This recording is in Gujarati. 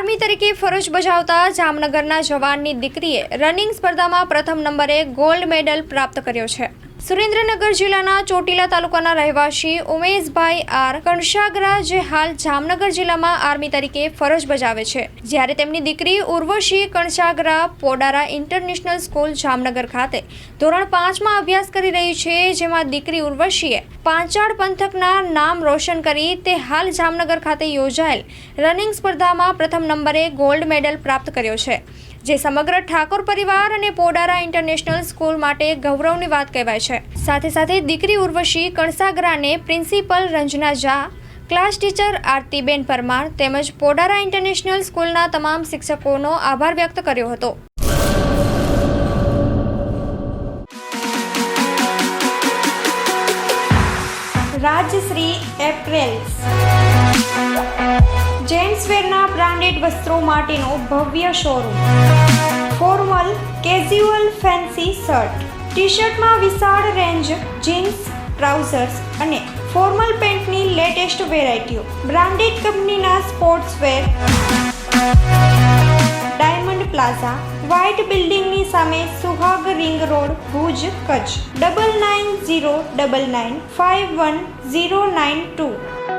આર્મી તરીકે ફરજ બજાવતા જામનગરના જવાનની દીકરીએ રનિંગ સ્પર્ધામાં પ્રથમ નંબરે ગોલ્ડ મેડલ પ્રાપ્ત કર્યો છે। સુરેન્દ્રનગર જિલ્લાના ચોટીલા તાલુકાના રહેવાસી ઉમેશભાઈ આર કણસાગરા જે હાલ જામનગર જિલ્લામાં આર્મી તરીકે ફરજ બજાવે છે, જ્યારે તેમની દીકરી ઉર્વશી કણસાગરા પોડારા ઇન્ટરનેશનલ સ્કૂલ જામનગર ખાતે ધોરણ 5માં અભ્યાસ કરી રહી છે, જેમાં દીકરી ઉર્વશીએ પાંચાળ પંથકના નામ રોશન કરી તે હાલ જામનગર ખાતે યોજાયેલ રનિંગ સ્પર્ધામાં પ્રથમ નંબરે ગોલ્ડ મેડલ પ્રાપ્ત કર્યો છે, જે સમગ્ર ઠાકોર પરિવાર અને પોડારા ઇન્ટરનેશનલ સ્કૂલ માટે ગૌરવની વાત કહેવાય છે। સાથે સાથે દીકરી ઉર્વશી કણસાગરાને principal Ranjana Jha, class teacher Aartiben Parmar તેમજ પોડારા ઇન્ટરનેશનલ સ્કૂલના તમામ શિક્ષકોનો આભાર વ્યક્ત કર્યો હતો। રાજશ્રી એપ્રેલ્સ જેન્ટ્સવેરના બ્રાન્ડેડ વસ્ત્રો માટેનો ભવ્ય showroom. Formal, casual, fancy shirt, T શર્ટમાં વિશાળ રેન્જ, જીન્સ, ટ્રાઉઝર્સ અને ફોર્મલ પેન્ટની લેટેસ્ટ વેરાયટીઓ। બ્રાન્ડેડ કંપનીના સ્પોર્ટ્સવેર। ડાયમંડ પ્લાઝા, વ્હાઇટ બિલ્ડિંગની સામે, સુહાગ રિંગ રોડ, ભુજ, કચ્છ। 9909951092।